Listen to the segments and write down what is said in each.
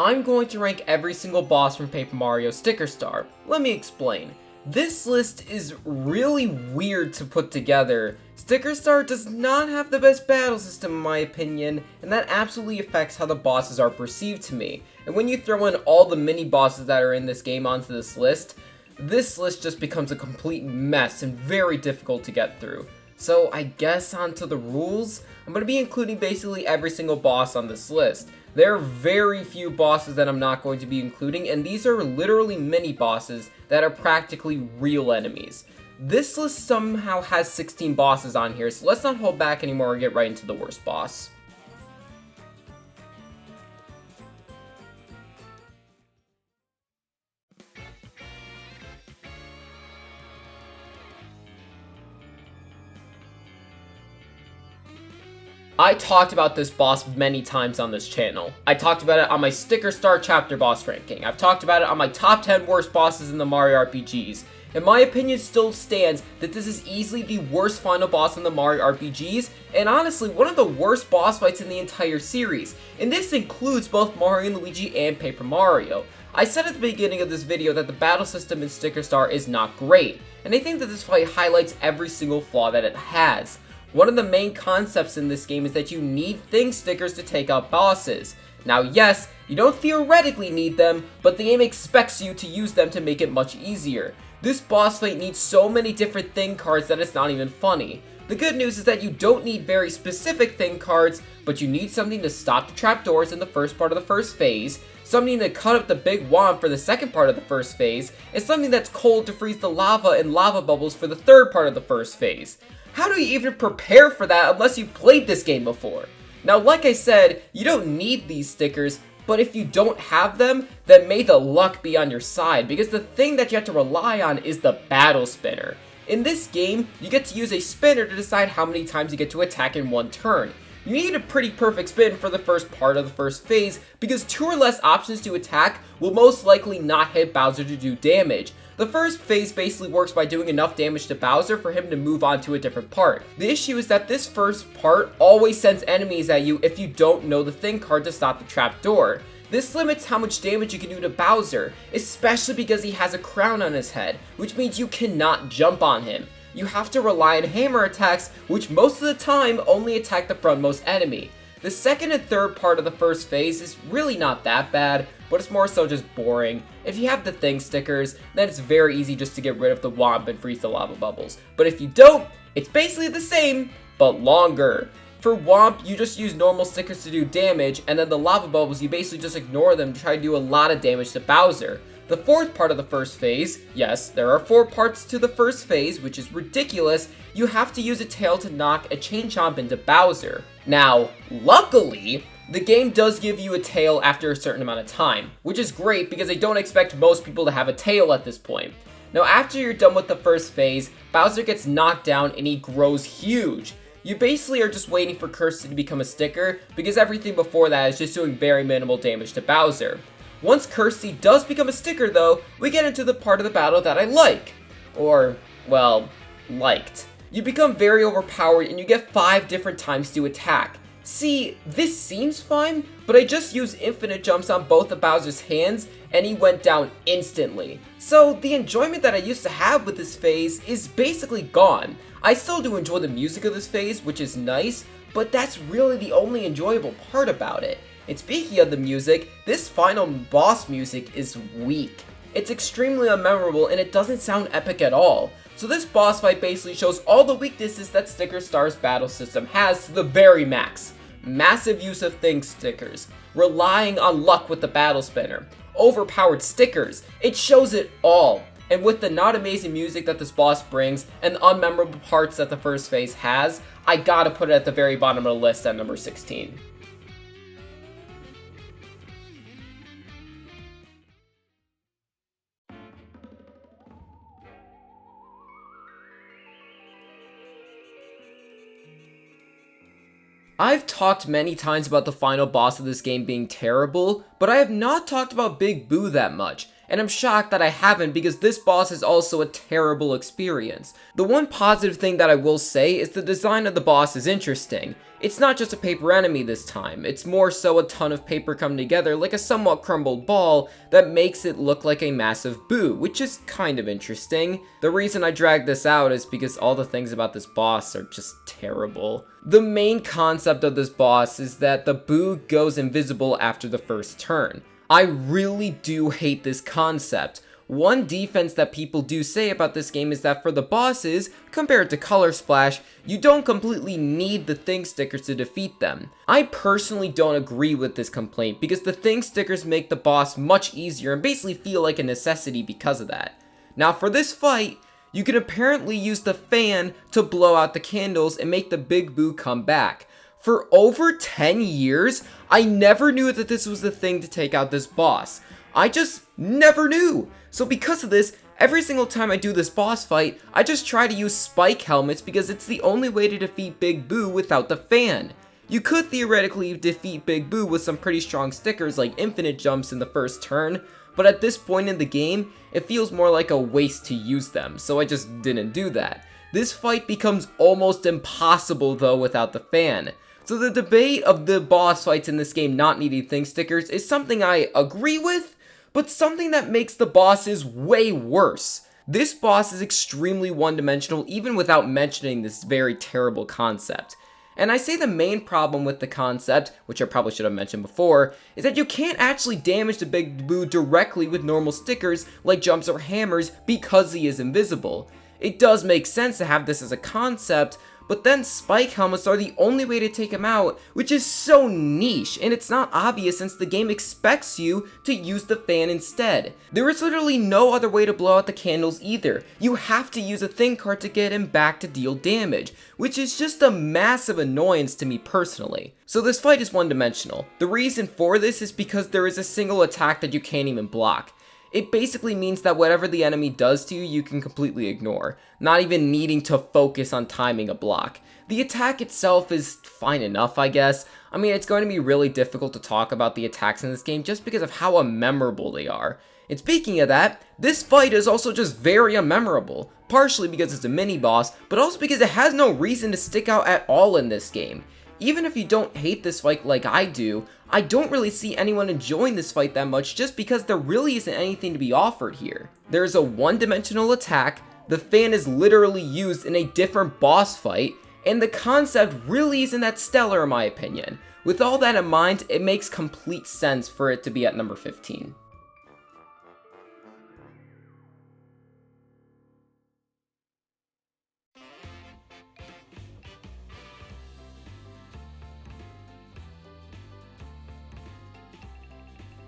I'm going to rank every single boss from Paper Mario Sticker Star. Let me explain. This list is really weird to put together. Sticker Star does not have the best battle system in my opinion, and that absolutely affects how the bosses are perceived to me. And when you throw in all the mini bosses that are in this game onto this list just becomes a complete mess and very difficult to get through. So I guess onto the rules, I'm going to be including basically every single boss on this list. There are very few bosses that I'm not going to be including, and these are literally mini bosses that are practically real enemies. This list somehow has 16 bosses on here, so let's not hold back anymore and get right into the worst boss. I talked about this boss many times on this channel. I talked about it on my Sticker Star chapter boss ranking. I've talked about it on my top 10 worst bosses in the Mario RPGs. And my opinion still stands that this is easily the worst final boss in the Mario RPGs, and honestly one of the worst boss fights in the entire series. And this includes both Mario and Luigi and Paper Mario. I said at the beginning of this video that the battle system in Sticker Star is not great, and I think that this fight highlights every single flaw that it has. One of the main concepts in this game is that you need thing stickers to take out bosses. Now yes, you don't theoretically need them, but the game expects you to use them to make it much easier. This boss fight needs so many different thing cards that it's not even funny. The good news is that you don't need very specific thing cards, but you need something to stop the trapdoors in the first part of the first phase, something to cut up the big wand for the second part of the first phase, and something that's cold to freeze the lava and lava bubbles for the third part of the first phase. How do you even prepare for that unless you played this game before? Now, like I said, you don't need these stickers, but if you don't have them, then may the luck be on your side, because the thing that you have to rely on is the battle spinner. In this game, you get to use a spinner to decide how many times you get to attack in one turn. You need a pretty perfect spin for the first part of the first phase, because 2 or less options to attack will most likely not hit Bowser to do damage. The first phase basically works by doing enough damage to Bowser for him to move on to a different part. The issue is that this first part always sends enemies at you if you don't know the thing card to stop the trapdoor. This limits how much damage you can do to Bowser, especially because he has a crown on his head, which means you cannot jump on him. You have to rely on hammer attacks, which most of the time only attack the frontmost enemy. The second and third part of the first phase is really not that bad, but it's more so just boring. If you have the thing stickers, then it's very easy just to get rid of the womp and freeze the lava bubbles. But if you don't, it's basically the same, but longer. For Womp, you just use normal stickers to do damage, and then the lava bubbles, you basically just ignore them to try to do a lot of damage to Bowser. The fourth part of the first phase, yes, there are 4 parts to the first phase, which is ridiculous, you have to use a tail to knock a chain chomp into Bowser. Now, luckily, the game does give you a tail after a certain amount of time, which is great because I don't expect most people to have a tail at this point. Now after you're done with the first phase, Bowser gets knocked down and he grows huge. You basically are just waiting for Kirsty to become a sticker, because everything before that is just doing very minimal damage to Bowser. Once Kirsty does become a sticker though, we get into the part of the battle that I like. Or, well, liked. You become very overpowered and you get 5 different times to attack. See, this seems fine, but I just used infinite jumps on both of Bowser's hands and he went down instantly. So the enjoyment that I used to have with this phase is basically gone. I still do enjoy the music of this phase, which is nice, but that's really the only enjoyable part about it. And speaking of the music, this final boss music is weak. It's extremely unmemorable and it doesn't sound epic at all. So this boss fight basically shows all the weaknesses that Sticker Star's battle system has to the very max. Massive use of thing stickers, relying on luck with the battle spinner, overpowered stickers, it shows it all. And with the not amazing music that this boss brings, and the unmemorable parts that the first phase has, I gotta put it at the very bottom of the list at number 16. I've talked many times about the final boss of this game being terrible, but I have not talked about Big Boo that much. and I'm shocked that I haven't because this boss is also a terrible experience. The one positive thing that I will say is the design of the boss is interesting. It's not just a paper enemy this time, it's more so a ton of paper come together like a somewhat crumbled ball that makes it look like a massive boo, which is kind of interesting. The reason I dragged this out is because all the things about this boss are just terrible. The main concept of this boss is that the boo goes invisible after the first turn. I really do hate this concept. One defense that people do say about this game is that for the bosses, compared to Color Splash, you don't completely need the thing stickers to defeat them. I personally don't agree with this complaint because the thing stickers make the boss much easier and basically feel like a necessity because of that. Now for this fight, you can apparently use the fan to blow out the candles and make the big boo come back. For over 10 years, I never knew that this was the thing to take out this boss. I just never knew. So because of this, every single time I do this boss fight, I just try to use spike helmets because it's the only way to defeat Big Boo without the fan. You could theoretically defeat Big Boo with some pretty strong stickers like infinite jumps in the first turn, but at this point in the game, it feels more like a waste to use them, so I just didn't do that. This fight becomes almost impossible though without the fan. So the debate of the boss fights in this game not needing thing stickers is something I agree with, but something that makes the bosses way worse. This boss is extremely one-dimensional even without mentioning this very terrible concept. And I say the main problem with the concept, which I probably should have mentioned before, is that you can't actually damage the Big Boo directly with normal stickers like jumps or hammers because he is invisible. It does make sense to have this as a concept, but then spike helmets are the only way to take him out, which is so niche, and it's not obvious since the game expects you to use the fan instead. There is literally no other way to blow out the candles either. You have to use a thing card to get him back to deal damage, which is just a massive annoyance to me personally. So this fight is one-dimensional. The reason for this is because there is a single attack that you can't even block. It basically means that whatever the enemy does to you, you can completely ignore, not even needing to focus on timing a block. The attack itself is fine enough, I guess. I mean, it's going to be really difficult to talk about the attacks in this game just because of how unmemorable they are. And speaking of that, this fight is also just very unmemorable, partially because it's a mini-boss, but also because it has no reason to stick out at all in this game. Even if you don't hate this fight like I do, I don't really see anyone enjoying this fight that much just because there really isn't anything to be offered here. There's a one-dimensional attack, the fan is literally used in a different boss fight, and the concept really isn't that stellar in my opinion. With all that in mind, it makes complete sense for it to be at number 15.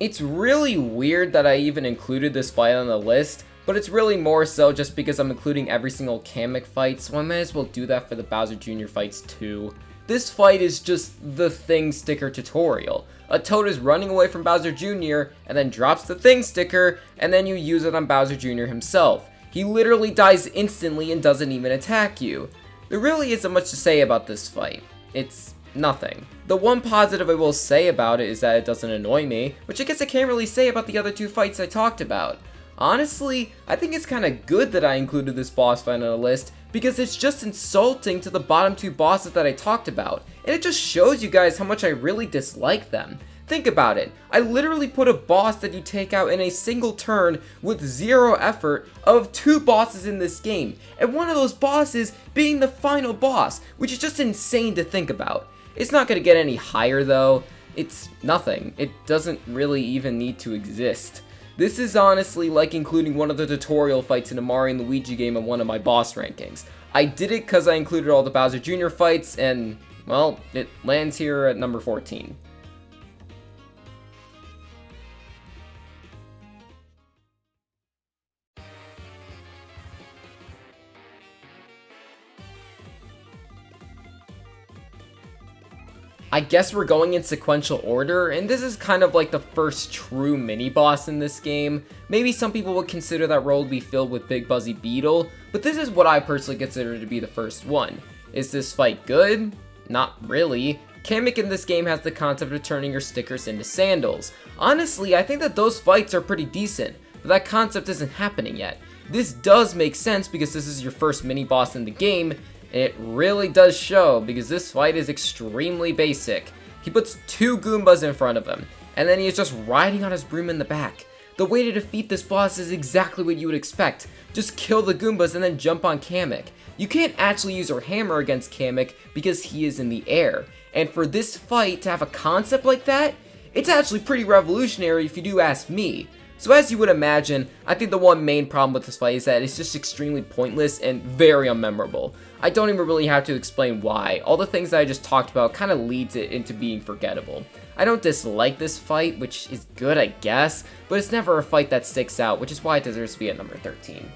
It's really weird that I even included this fight on the list, but it's really more so just because I'm including every single Kamek fight, so I might as well do that for the Bowser Jr. fights too. This fight is just the thing sticker tutorial. A Toad is running away from Bowser Jr. and then drops the thing sticker, and then you use it on Bowser Jr. himself. He literally dies instantly and doesn't even attack you. There really isn't much to say about this fight. It's nothing. The one positive I will say about it is that it doesn't annoy me, which I guess I can't really say about the other two fights I talked about. Honestly, I think it's kinda good that I included this boss fight on the list, because it's just insulting to the bottom two bosses that I talked about, and it just shows you guys how much I really dislike them. Think about it, I literally put a boss that you take out in a single turn with zero effort of two bosses in this game, and one of those bosses being the final boss, which is just insane to think about. It's not going to get any higher though, it's nothing, it doesn't really even need to exist. This is honestly like including one of the tutorial fights in a Mario and Luigi game in one of my boss rankings. I did it because I included all the Bowser Jr. fights and, well, it lands here at number 14. I guess we're going in sequential order, and this is kind of like the first true mini-boss in this game. Maybe some people would consider that role to be filled with Big Buzzy Beetle, but this is what I personally consider to be the first one. Is this fight good? Not really. Kamek in this game has the concept of turning your stickers into sandals. Honestly, I think that those fights are pretty decent. but that concept isn't happening yet. This does make sense because this is your first mini-boss in the game, and it really does show because this fight is extremely basic. He puts 2 Goombas in front of him, and then he is just riding on his broom in the back. The way to defeat this boss is exactly what you would expect. Just kill the Goombas and then jump on Kamek. You can't actually use your hammer against Kamek because he is in the air. And for this fight to have a concept like that, it's actually pretty revolutionary if you do ask me. So as you would imagine, I think the one main problem with this fight is that it's just extremely pointless and very unmemorable. I don't even really have to explain why. All the things that I just talked about kind of leads it into being forgettable. I don't dislike this fight, which is good I guess, but it's never a fight that sticks out, which is why it deserves to be at number 13.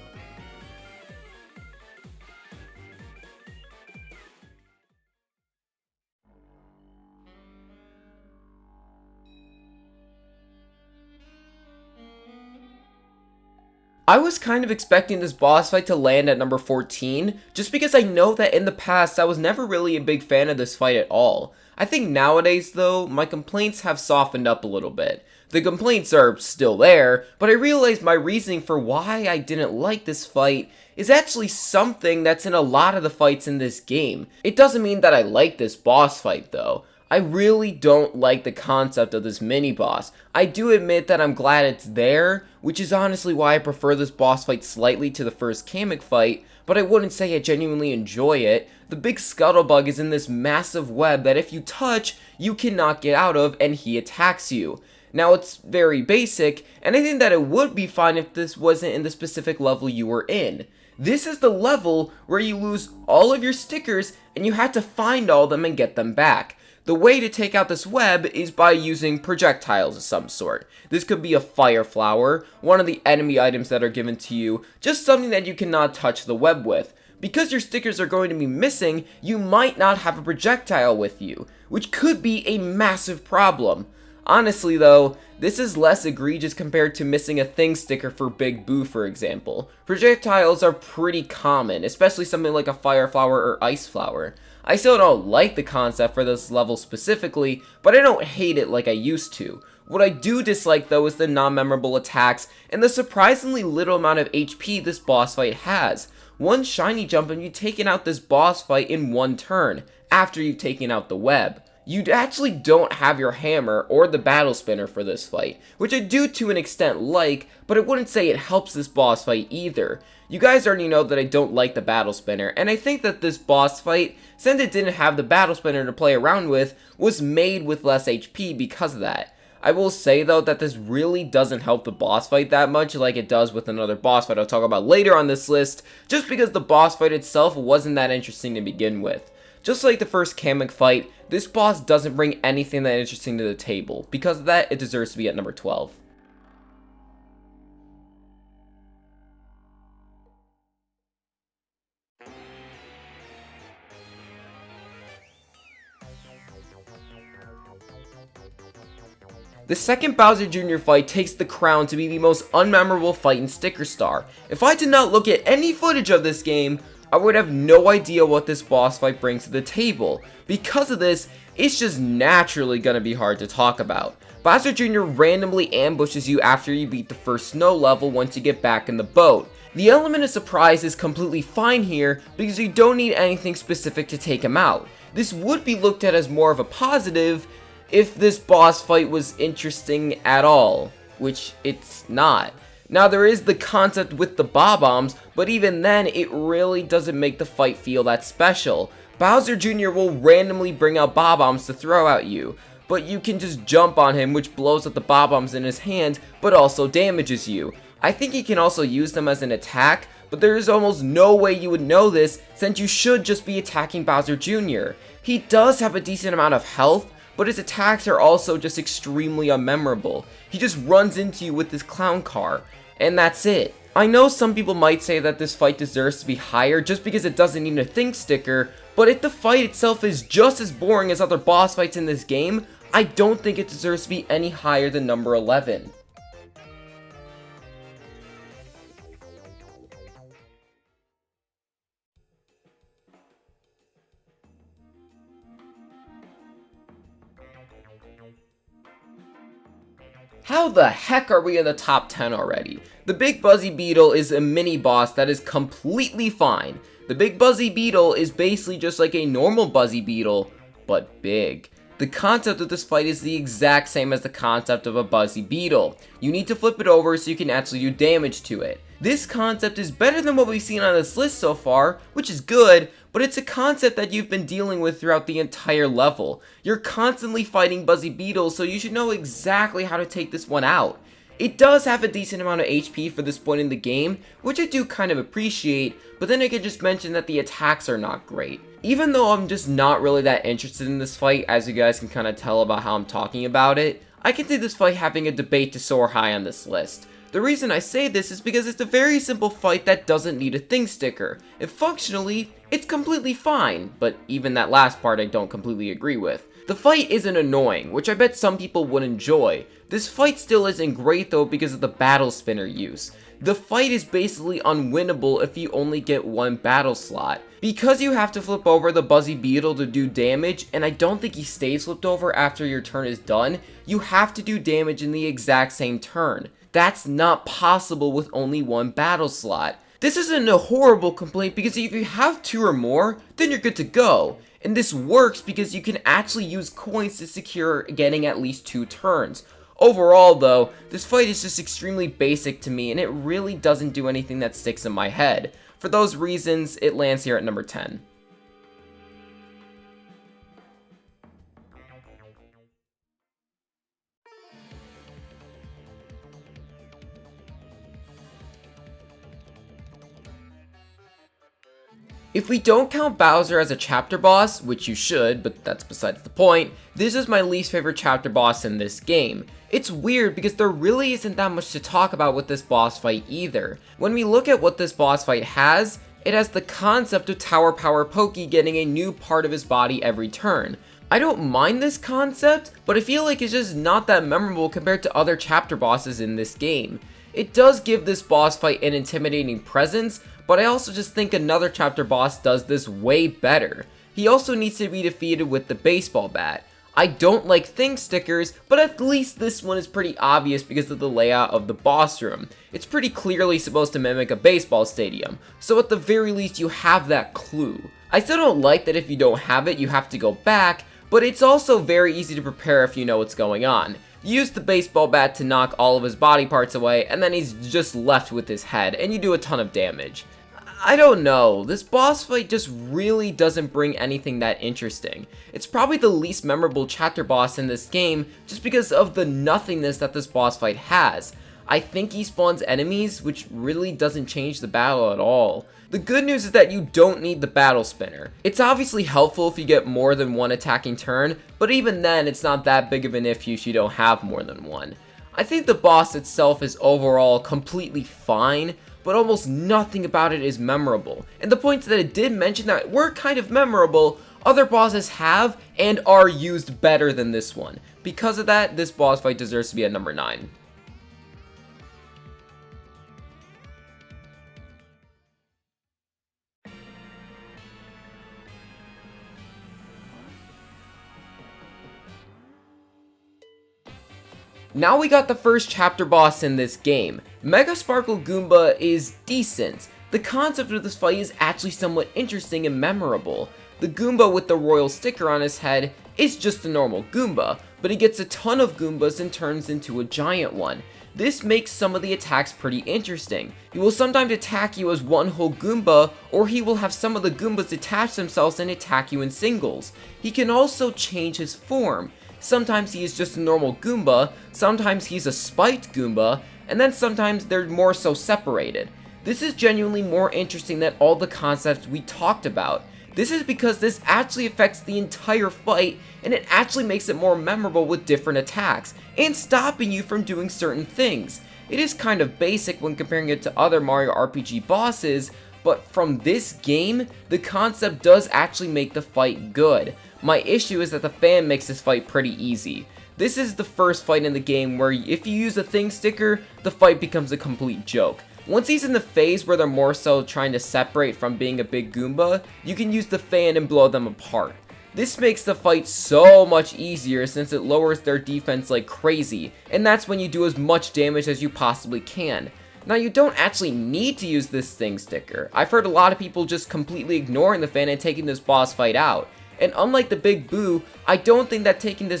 I was kind of expecting this boss fight to land at number 14, just because I know that in the past I was never really a big fan of this fight at all. I think nowadays though, my complaints have softened up a little bit. The complaints are still there, but I realized my reasoning for why I didn't like this fight is actually something that's in a lot of the fights in this game. It doesn't mean that I like this boss fight though. I really don't like the concept of this mini-boss. I do admit that I'm glad it's there, which is honestly why I prefer this boss fight slightly to the first Kamek fight, but I wouldn't say I genuinely enjoy it. The big scuttlebug is in this massive web that if you touch, you cannot get out of and he attacks you. Now it's very basic, and I think that it would be fine if this wasn't in the specific level you were in. This is the level where you lose all of your stickers and you have to find all of them and get them back. The way to take out this web is by using projectiles of some sort. This could be a fire flower, one of the enemy items that are given to you, just something that you cannot touch the web with. Because your stickers are going to be missing, you might not have a projectile with you, which could be a massive problem. Honestly though, this is less egregious compared to missing a thing sticker for Big Boo for example. Projectiles are pretty common, especially something like a fire flower or ice flower. I still don't like the concept for this level specifically, but I don't hate it like I used to. What I do dislike though is the non-memorable attacks and the surprisingly little amount of HP this boss fight has. One shiny jump and you've taken out this boss fight in one turn, after you've taken out the web. You actually don't have your hammer or the battle spinner for this fight, which I do to an extent like, but I wouldn't say it helps this boss fight either. You guys already know that I don't like the battle spinner, and I think that this boss fight, since it didn't have the battle spinner to play around with, was made with less HP because of that. I will say though that this really doesn't help the boss fight that much like it does with another boss fight I'll talk about later on this list, just because the boss fight itself wasn't that interesting to begin with. Just like the first Kamek fight, this boss doesn't bring anything that interesting to the table. Because of that, it deserves to be at number 12. The second Bowser Jr. fight takes the crown to be the most unmemorable fight in Sticker Star. If I did not look at any footage of this game, I would have no idea what this boss fight brings to the table. Because of this, it's just naturally gonna be hard to talk about. Bowser Jr. randomly ambushes you after you beat the first snow level once you get back in the boat. The element of surprise is completely fine here because you don't need anything specific to take him out. This would be looked at as more of a positive if this boss fight was interesting at all, which it's not. Now there is the concept with the Bob-ombs, but even then it really doesn't make the fight feel that special. Bowser Jr. will randomly bring out Bob-ombs to throw at you, but you can just jump on him which blows up the Bob-ombs in his hand, but also damages you. I think he can also use them as an attack, but there is almost no way you would know this since you should just be attacking Bowser Jr. He does have a decent amount of health, but his attacks are also just extremely unmemorable. He just runs into you with this clown car, and that's it. I know some people might say that this fight deserves to be higher just because it doesn't need a think sticker, but if the fight itself is just as boring as other boss fights in this game, I don't think it deserves to be any higher than number 11. How the heck are we in the top 10 already? The Big Buzzy Beetle is a mini boss that is completely fine. The Big Buzzy Beetle is basically just like a normal Buzzy Beetle, but big. The concept of this fight is the exact same as the concept of a Buzzy Beetle. You need to flip it over so you can actually do damage to it. This concept is better than what we've seen on this list so far, which is good, but it's a concept that you've been dealing with throughout the entire level. You're constantly fighting Buzzy Beetles, so you should know exactly how to take this one out. It does have a decent amount of HP for this point in the game, which I do kind of appreciate, but then I could just mention that the attacks are not great. Even though I'm just not really that interested in this fight, as you guys can kind of tell about how I'm talking about it, I can see this fight having a debate to soar high on this list. The reason I say this is because it's a very simple fight that doesn't need a thing sticker, and functionally, it's completely fine, but even that last part I don't completely agree with. The fight isn't annoying, which I bet some people would enjoy. This fight still isn't great though because of the battle spinner use. The fight is basically unwinnable if you only get one battle slot. Because you have to flip over the Buzzy Beetle to do damage, and I don't think he stays flipped over after your turn is done, you have to do damage in the exact same turn. That's not possible with only one battle slot. This isn't a horrible complaint because if you have 2 or more, then you're good to go. And this works because you can actually use coins to secure getting at least 2 turns. Overall though, this fight is just extremely basic to me and it really doesn't do anything that sticks in my head. For those reasons, it lands here at number 10. If we don't count Bowser as a chapter boss, which you should, but that's besides the point, this is my least favorite chapter boss in this game. It's weird because there really isn't that much to talk about with this boss fight either. When we look at what this boss fight has, it has the concept of Tower Power Pokey getting a new part of his body every turn. I don't mind this concept, but I feel like it's just not that memorable compared to other chapter bosses in this game. It does give this boss fight an intimidating presence, but I also just think another chapter boss does this way better. He also needs to be defeated with the baseball bat. I don't like thing stickers, but at least this one is pretty obvious because of the layout of the boss room. It's pretty clearly supposed to mimic a baseball stadium, so at the very least you have that clue. I still don't like that if you don't have it, you have to go back, but it's also very easy to prepare if you know what's going on. Use the baseball bat to knock all of his body parts away, and then he's just left with his head, and you do a ton of damage. I don't know, this boss fight just really doesn't bring anything that interesting. It's probably the least memorable chapter boss in this game, just because of the nothingness that this boss fight has. I think he spawns enemies, which really doesn't change the battle at all. The good news is that you don't need the battle spinner. It's obviously helpful if you get more than one attacking turn, but even then it's not that big of an issue if you don't have more than one. I think the boss itself is overall completely fine, but almost nothing about it is memorable. And the points that it did mention that were kind of memorable, other bosses have and are used better than this one. Because of that, this boss fight deserves to be at number 9. Now we got the first chapter boss in this game. Mega Sparkle Goomba is decent. The concept of this fight is actually somewhat interesting and memorable. The Goomba with the royal sticker on his head is just a normal Goomba, but he gets a ton of Goombas and turns into a giant one. This makes some of the attacks pretty interesting. He will sometimes attack you as one whole Goomba, or he will have some of the Goombas detach themselves and attack you in singles. He can also change his form. Sometimes he is just a normal Goomba, sometimes he's a spiked Goomba, and then sometimes they're more so separated. This is genuinely more interesting than all the concepts we talked about. This is because this actually affects the entire fight, and it actually makes it more memorable with different attacks, and stopping you from doing certain things. It is kind of basic when comparing it to other Mario RPG bosses, but from this game, the concept does actually make the fight good. My issue is that the fan makes this fight pretty easy. This is the first fight in the game where if you use a thing sticker, the fight becomes a complete joke. Once he's in the phase where they're more so trying to separate from being a big Goomba, you can use the fan and blow them apart. This makes the fight so much easier since it lowers their defense like crazy, and that's when you do as much damage as you possibly can. Now, you don't actually need to use this thing sticker. I've heard a lot of people just completely ignoring the fan and taking this boss fight out. And unlike the Big Boo, I don't think that taking out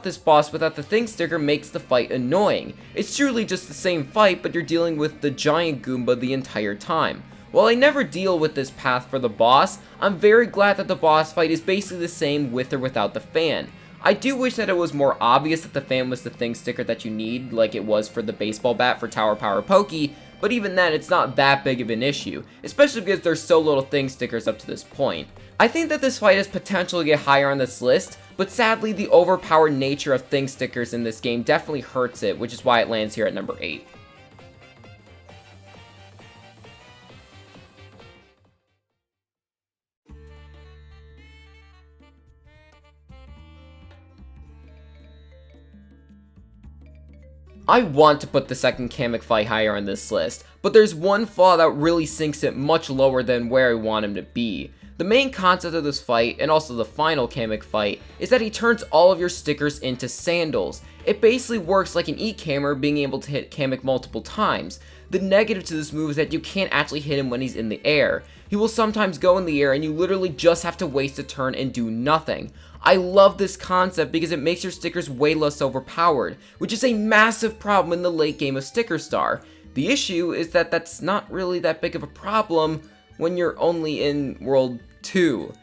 this boss without the thing sticker makes the fight annoying. It's truly just the same fight, but you're dealing with the giant Goomba the entire time. While I never deal with this path for the boss, I'm very glad that the boss fight is basically the same with or without the fan. I do wish that it was more obvious that the fan was the thing sticker that you need, like it was for the baseball bat for Tower Power Pokey, but even then, it's not that big of an issue, especially because there's so little thing stickers up to this point. I think that this fight has potential to get higher on this list, but sadly, the overpowered nature of thing stickers in this game definitely hurts it, which is why it lands here at number 8. I want to put the second Kamek fight higher on this list, but there's one flaw that really sinks it much lower than where I want him to be. The main concept of this fight, and also the final Kamek fight, is that he turns all of your stickers into sandals. It basically works like an E-Kammer being able to hit Kamek multiple times. The negative to this move is that you can't actually hit him when he's in the air. He will sometimes go in the air and you literally just have to waste a turn and do nothing. I love this concept because it makes your stickers way less overpowered, which is a massive problem in the late game of Sticker Star. The issue is that that's not really that big of a problem when you're only in World 2.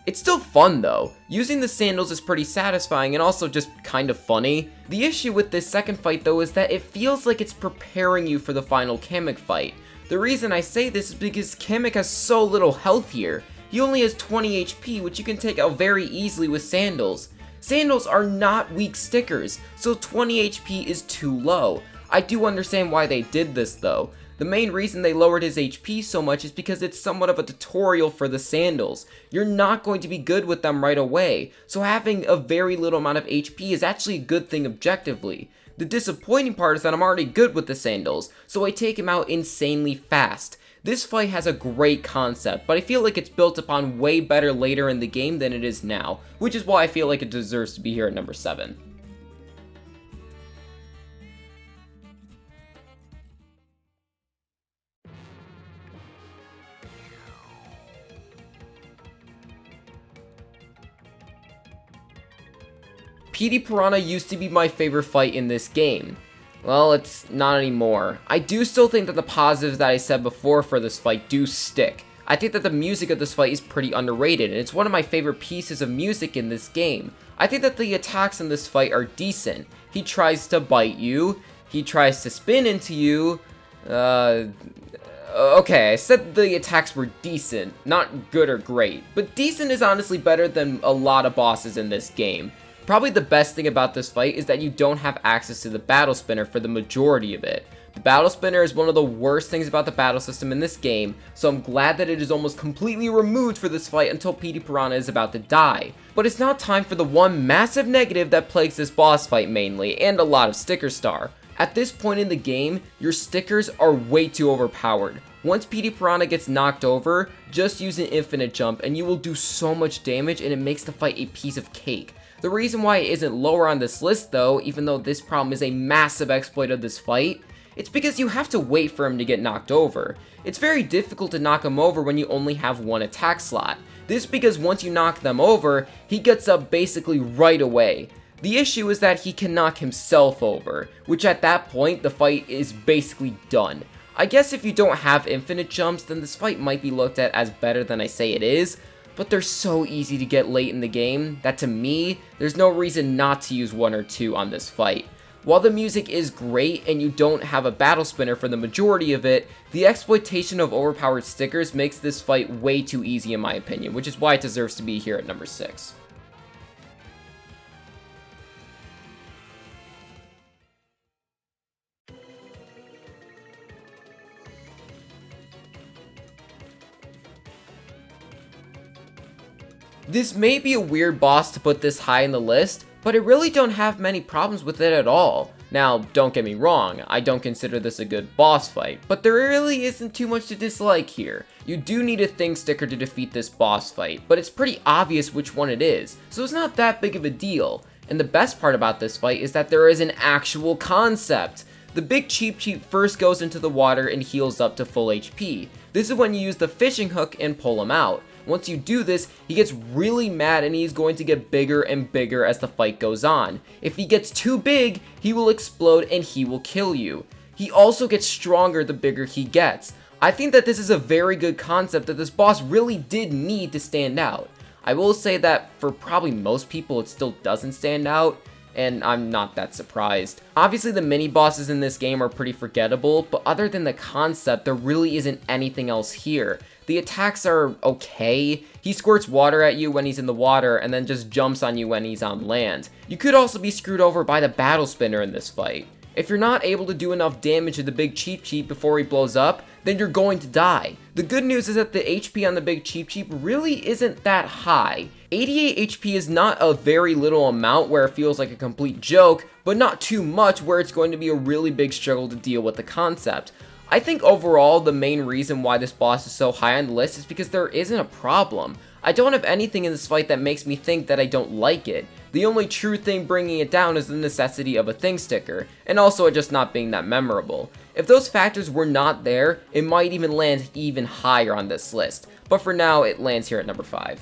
It's still fun though. Using the sandals is pretty satisfying and also just kind of funny. The issue with this second fight though is that it feels like it's preparing you for the final Kamek fight. The reason I say this is because Kamek has so little health here. He only has 20 HP, which you can take out very easily with sandals. Sandals are not weak stickers, so 20 HP is too low. I do understand why they did this though. The main reason they lowered his HP so much is because it's somewhat of a tutorial for the sandals. You're not going to be good with them right away, so having a very little amount of HP is actually a good thing objectively. The disappointing part is that I'm already good with the sandals, so I take him out insanely fast. This fight has a great concept, but I feel like it's built upon way better later in the game than it is now, which is why I feel like it deserves to be here at number 7. Petey Piranha used to be my favorite fight in this game. Well, it's not anymore. I do still think that the positives that I said before for this fight do stick. I think that the music of this fight is pretty underrated, and it's one of my favorite pieces of music in this game. I think that the attacks in this fight are decent. He tries to bite you, he tries to spin into you, okay, I said the attacks were decent, not good or great, but decent is honestly better than a lot of bosses in this game. Probably the best thing about this fight is that you don't have access to the battle spinner for the majority of it. The battle spinner is one of the worst things about the battle system in this game, so I'm glad that it is almost completely removed for this fight until Petey Piranha is about to die. But it's now time for the one massive negative that plagues this boss fight mainly, and a lot of Sticker Star. At this point in the game, your stickers are way too overpowered. Once Petey Piranha gets knocked over, just use an infinite jump and you will do so much damage and it makes the fight a piece of cake. The reason why it isn't lower on this list though, even though this problem is a massive exploit of this fight, it's because you have to wait for him to get knocked over. It's very difficult to knock him over when you only have one attack slot. This is because once you knock them over, he gets up basically right away. The issue is that he can knock himself over, which at that point, the fight is basically done. I guess if you don't have infinite jumps, then this fight might be looked at as better than I say it is, but they're so easy to get late in the game that to me, there's no reason not to use one or two on this fight. While the music is great and you don't have a battle spinner for the majority of it, the exploitation of overpowered stickers makes this fight way too easy in my opinion, which is why it deserves to be here at number 6. This may be a weird boss to put this high in the list, but I really don't have many problems with it at all. Now, don't get me wrong, I don't consider this a good boss fight, but there really isn't too much to dislike here. You do need a thing sticker to defeat this boss fight, but it's pretty obvious which one it is, so it's not that big of a deal. And the best part about this fight is that there is an actual concept. The big Cheep Cheep first goes into the water and heals up to full HP. This is when you use the fishing hook and pull him out. Once you do this, he gets really mad and he's going to get bigger and bigger as the fight goes on. If he gets too big, he will explode and he will kill you. He also gets stronger the bigger he gets. I think that this is a very good concept that this boss really did need to stand out. I will say that for probably most people it still doesn't stand out, and I'm not that surprised. Obviously the mini bosses in this game are pretty forgettable, but other than the concept, there really isn't anything else here. The attacks are okay. He squirts water at you when he's in the water and then just jumps on you when he's on land. You could also be screwed over by the battle spinner in this fight. If you're not able to do enough damage to the big Cheep Cheep before he blows up, then you're going to die. The good news is that the HP on the big Cheep Cheep really isn't that high. 88 HP is not a very little amount where it feels like a complete joke, but not too much where it's going to be a really big struggle to deal with the concept. I think overall the main reason why this boss is so high on the list is because there isn't a problem. I don't have anything in this fight that makes me think that I don't like it. The only true thing bringing it down is the necessity of a thing sticker, and also it just not being that memorable. If those factors were not there, it might even land even higher on this list, but for now it lands here at number 5.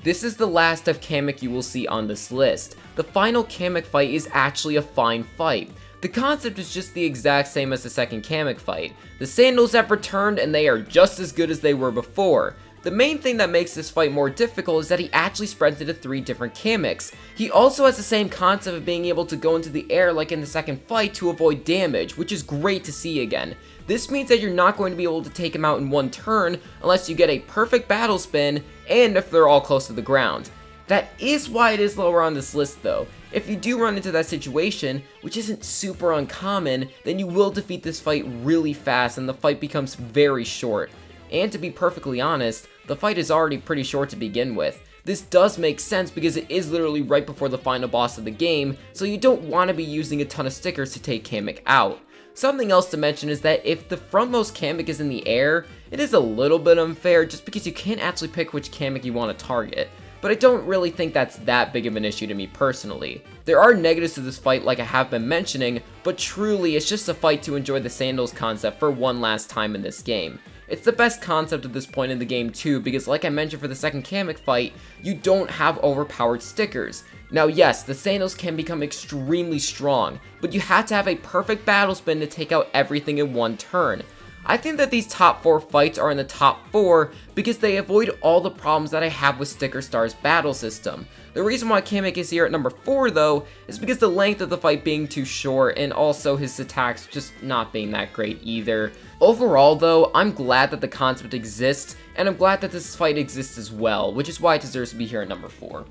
This is the last of Kamek you will see on this list. The final Kamek fight is actually a fine fight. The concept is just the exact same as the second Kamek fight. The sandals have returned and they are just as good as they were before. The main thing that makes this fight more difficult is that he actually spreads into 3 different Kameks. He also has the same concept of being able to go into the air like in the second fight to avoid damage, which is great to see again. This means that you're not going to be able to take him out in one turn unless you get a perfect battle spin and if they're all close to the ground. That is why it is lower on this list though. If you do run into that situation, which isn't super uncommon, then you will defeat this fight really fast and the fight becomes very short. And to be perfectly honest, the fight is already pretty short to begin with. This does make sense because it is literally right before the final boss of the game, so you don't want to be using a ton of stickers to take Kamek out. Something else to mention is that if the frontmost Kamek is in the air, it is a little bit unfair just because you can't actually pick which Kamek you want to target. But I don't really think that's that big of an issue to me personally. There are negatives to this fight like I have been mentioning, but truly it's just a fight to enjoy the sandals concept for one last time in this game. It's the best concept at this point in the game too, because like I mentioned for the second Kamek fight, you don't have overpowered stickers. Now yes, the sandals can become extremely strong, but you have to have a perfect battle spin to take out everything in one turn. I think that these top 4 fights are in the top 4 because they avoid all the problems that I have with Sticker Star's battle system. The reason why Kamek is here at number 4 though, is because the length of the fight being too short and also his attacks just not being that great either. Overall though, I'm glad that the concept exists, and I'm glad that this fight exists as well, which is why it deserves to be here at number 4.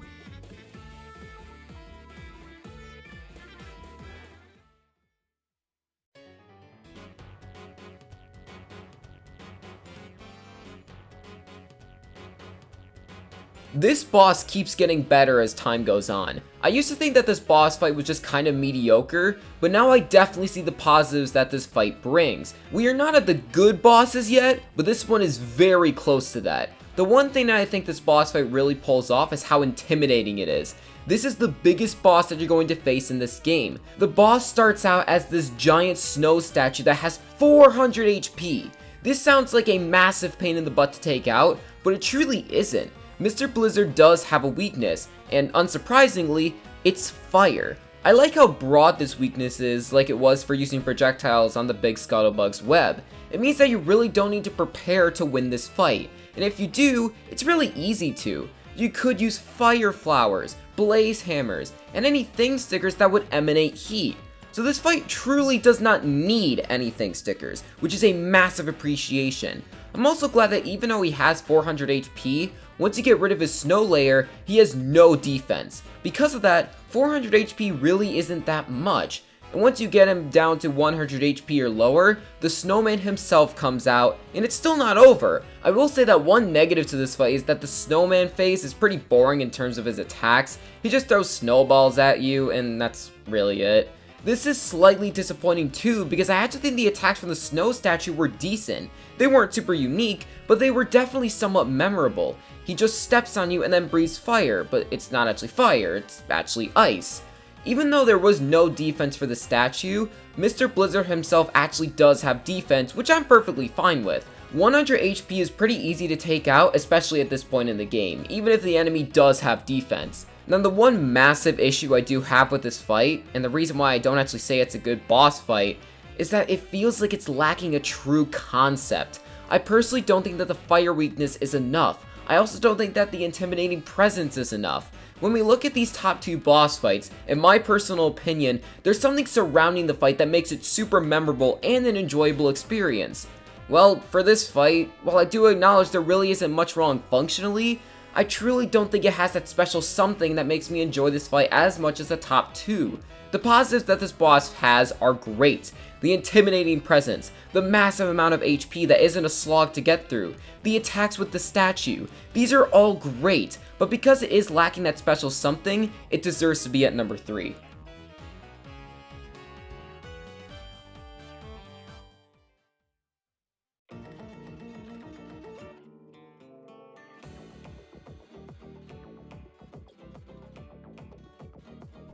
This boss keeps getting better as time goes on. I used to think that this boss fight was just kind of mediocre, but now I definitely see the positives that this fight brings. We are not at the good bosses yet, but this one is very close to that. The one thing that I think this boss fight really pulls off is how intimidating it is. This is the biggest boss that you're going to face in this game. The boss starts out as this giant snow statue that has 400 HP. This sounds like a massive pain in the butt to take out, but it truly isn't. Mr. Blizzard does have a weakness, and unsurprisingly, it's fire. I like how broad this weakness is, like it was for using projectiles on the big Scuttlebug's web. It means that you really don't need to prepare to win this fight, and if you do, it's really easy to. You could use fire flowers, blaze hammers, and any thing stickers that would emanate heat. So this fight truly does not need any thing stickers, which is a massive appreciation. I'm also glad that even though he has 400 HP, once you get rid of his snow layer, he has no defense. Because of that, 400 HP really isn't that much. And once you get him down to 100 HP or lower, the snowman himself comes out, and it's still not over. I will say that one negative to this fight is that the snowman phase is pretty boring in terms of his attacks. He just throws snowballs at you, and that's really it. This is slightly disappointing too, because I actually think the attacks from the snow statue were decent. They weren't super unique, but they were definitely somewhat memorable. He just steps on you and then breathes fire, but it's not actually fire, it's actually ice. Even though there was no defense for the statue, Mr. Blizzard himself actually does have defense, which I'm perfectly fine with. 100 HP is pretty easy to take out, especially at this point in the game, even if the enemy does have defense. Now the one massive issue I do have with this fight, and the reason why I don't actually say it's a good boss fight, is that it feels like it's lacking a true concept. I personally don't think that the fire weakness is enough. I also don't think that the intimidating presence is enough. When we look at these top two boss fights, in my personal opinion, there's something surrounding the fight that makes it super memorable and an enjoyable experience. Well, for this fight, while I do acknowledge there really isn't much wrong functionally, I truly don't think it has that special something that makes me enjoy this fight as much as the top two. The positives that this boss has are great. The intimidating presence, the massive amount of HP that isn't a slog to get through, the attacks with the statue. These are all great, but because it is lacking that special something, it deserves to be at number 3.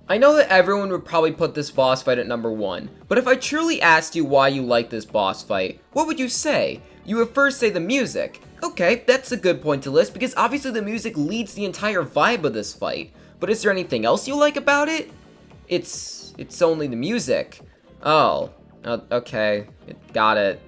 I know that everyone would probably put this boss fight at number 1, but if I truly asked you why you like this boss fight, what would you say? You would first say the music. Okay, that's a good point to list because obviously the music leads the entire vibe of this fight. But is there anything else you like about it? It's only the music. Oh, okay, got it.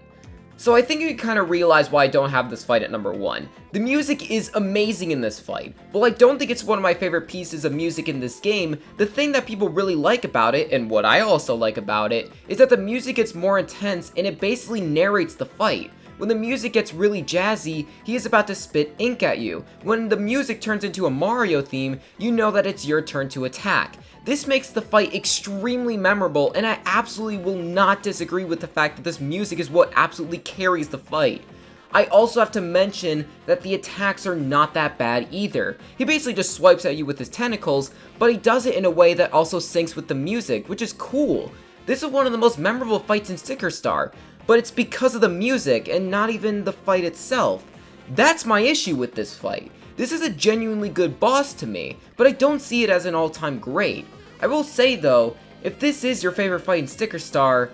So I think you can kind of realize why I don't have this fight at number 1. The music is amazing in this fight. While I don't think it's one of my favorite pieces of music in this game, the thing that people really like about it, and what I also like about it, is that the music gets more intense and it basically narrates the fight. When the music gets really jazzy, he is about to spit ink at you. When the music turns into a Mario theme, you know that it's your turn to attack. This makes the fight extremely memorable, and I absolutely will not disagree with the fact that this music is what absolutely carries the fight. I also have to mention that the attacks are not that bad either. He basically just swipes at you with his tentacles, but he does it in a way that also syncs with the music, which is cool. This is one of the most memorable fights in Sticker Star, but it's because of the music and not even the fight itself. That's my issue with this fight. This is a genuinely good boss to me, but I don't see it as an all-time great. I will say though, if this is your favorite fight in Sticker Star,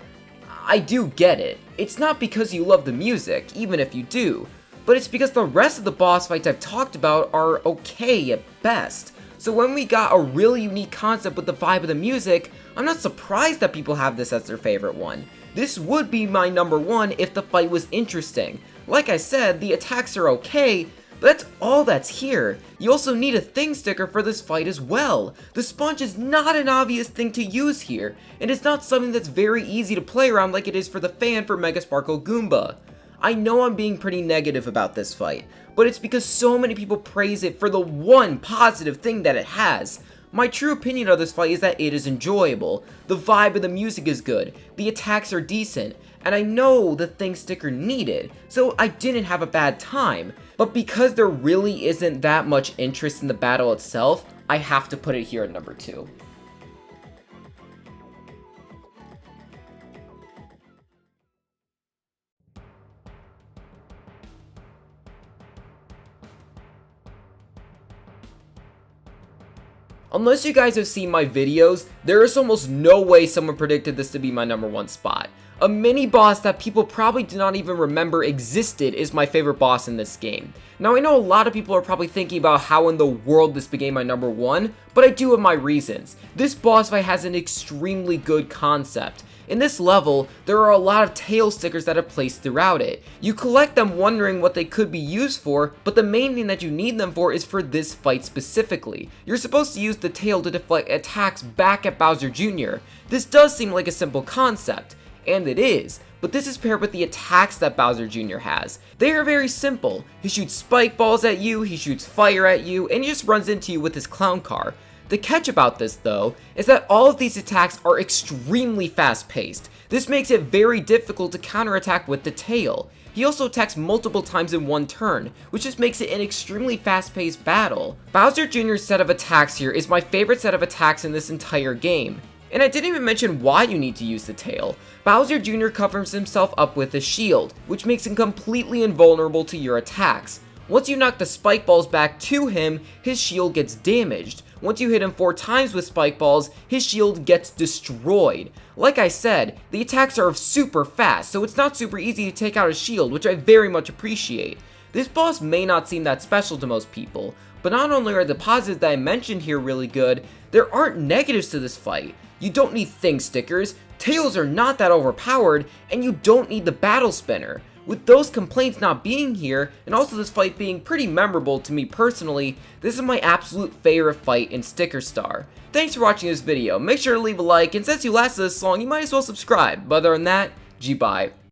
I do get it. It's not because you love the music, even if you do, but it's because the rest of the boss fights I've talked about are okay at best. So when we got a really unique concept with the vibe of the music, I'm not surprised that people have this as their favorite one. This would be my number 1 if the fight was interesting. Like I said, the attacks are okay, but that's all that's here. You also need a thing sticker for this fight as well. The sponge is not an obvious thing to use here, and it's not something that's very easy to play around like it is for the fan for Mega Sparkle Goomba. I know I'm being pretty negative about this fight, but it's because so many people praise it for the one positive thing that it has. My true opinion of this fight is that it is enjoyable, the vibe of the music is good, the attacks are decent, and I know the thing sticker needed, so I didn't have a bad time. But because there really isn't that much interest in the battle itself, I have to put it here at number 2. Unless you guys have seen my videos, there is almost no way someone predicted this to be my number 1 spot. A mini boss that people probably do not even remember existed is my favorite boss in this game. Now I know a lot of people are probably thinking about how in the world this became my number 1, but I do have my reasons. This boss fight has an extremely good concept. In this level, there are a lot of tail stickers that are placed throughout it. You collect them wondering what they could be used for, but the main thing that you need them for is for this fight specifically. You're supposed to use the tail to deflect attacks back at Bowser Jr. This does seem like a simple concept, and it is, but this is paired with the attacks that Bowser Jr. has. They are very simple. He shoots spike balls at you, he shoots fire at you, and he just runs into you with his clown car. The catch about this though, is that all of these attacks are extremely fast paced. This makes it very difficult to counterattack with the tail. He also attacks multiple times in one turn, which just makes it an extremely fast-paced battle. Bowser Jr.'s set of attacks here is my favorite set of attacks in this entire game. And I didn't even mention why you need to use the tail. Bowser Jr. covers himself up with a shield, which makes him completely invulnerable to your attacks. Once you knock the spike balls back to him, his shield gets damaged. Once you hit him 4 times with spike balls, his shield gets destroyed. Like I said, the attacks are super fast, so it's not super easy to take out his shield, which I very much appreciate. This boss may not seem that special to most people, but not only are the positives that I mentioned here really good, there aren't negatives to this fight. You don't need thing stickers, tails are not that overpowered, and you don't need the battle spinner. With those complaints not being here, and also this fight being pretty memorable to me personally, this is my absolute favorite fight in Sticker Star. Thanks for watching this video, make sure to leave a like, and since you lasted this long, you might as well subscribe. But other than that, G-bye.